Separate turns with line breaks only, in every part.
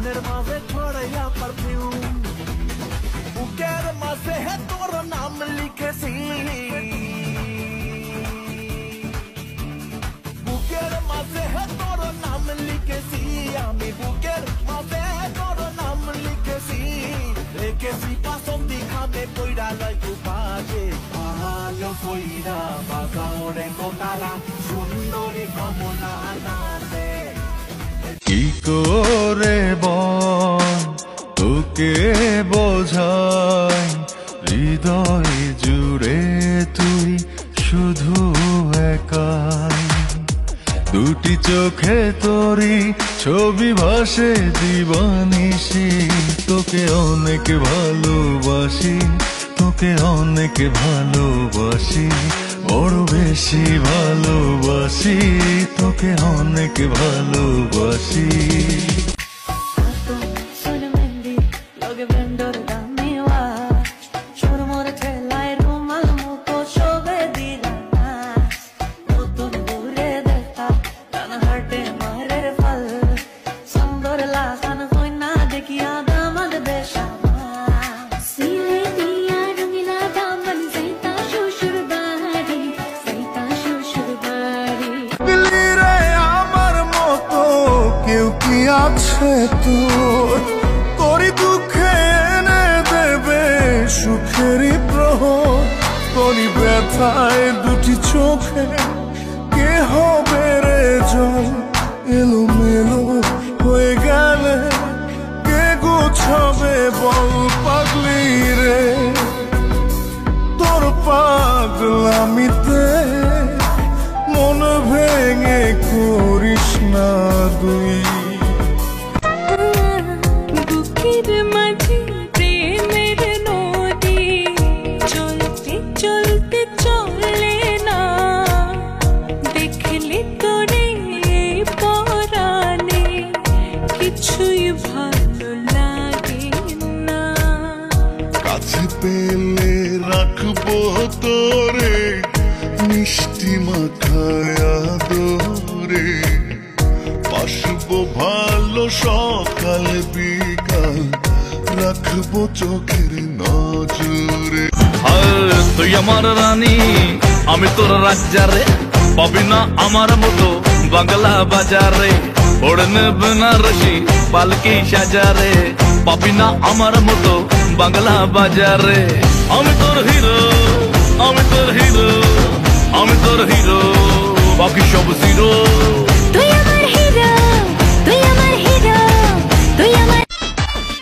মনের মাঝে ছড়াইয়া পারফিউম বুকের মাঝে তোর নাম লিখেছি বুকের মাঝে তোর নাম লিখেছি আমি বুকের মাঝে তোর নাম লিখেছি রেখেছি পাসন্দি খামে পইরা লাই কুপাজে ভালো কইরা বাগাওরে কোতারা সুন্দরী কামনা নামে
কি করে বল তোকে বোঝাই হৃদয় জুড়ে তুই শুধু একাই দুটি চোখে তোরি ছবি ভাসে দিবানিশি তোকে অনেক ভালোবাসি তোকে অনেক ভালোবাসি বড় বেশি ভালোবাসি তোকে অনেক ভালোবাসি
আছে তোর তোরই দুঃখে এনে দেবে সুখেরই প্রহর তোরই ব্যথায় দুটি চোখে কে হবে রে জল এলোমেলো হয়ে গেলে কে গোছাবে বল পাগলি রে তোর পাগলামিতে মন ভেঙে করিস না তুই
পেলে রাখবো তোরে মিষ্টি মাখায়া দরে পাশবো ভালো সকাল বিকাল রাখবো চোখের নজরে
তুই আমার রানী আমি তোর রাজ্জারে পাবি না আমার মতো বাংলা বাজারে ওড়নে বেনারসি পালকি সাজারে পাবি না আমার মতো বাংলা বাজারে আমি তোর হিরো আমি তোর হিরো আমি তোর হিরো বাকি সব জিরো
তুই আমার হিরো তুই আমার হিরো তুই আমার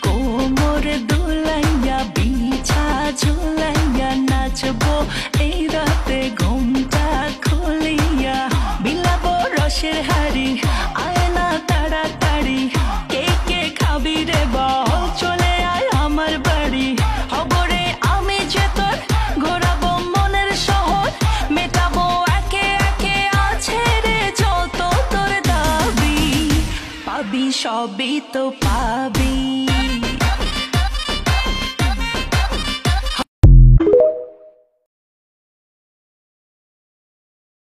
কোমর দোলাইয়া বিছা ঝোলাইয়া নাচবো এই রাতে ঘুমটা খুলিয়া বিলাবো রসের হাড়ি আয় না তাড়াতাড়ি কে কে খাবি রে বল চলে আয় আমার বাড়ি খবরে আমি যে তোর ঘোরাবো মনের শহর মেটাবো একে একে আছে রে যত তোর দাবি পাবি সবই তো পাবি।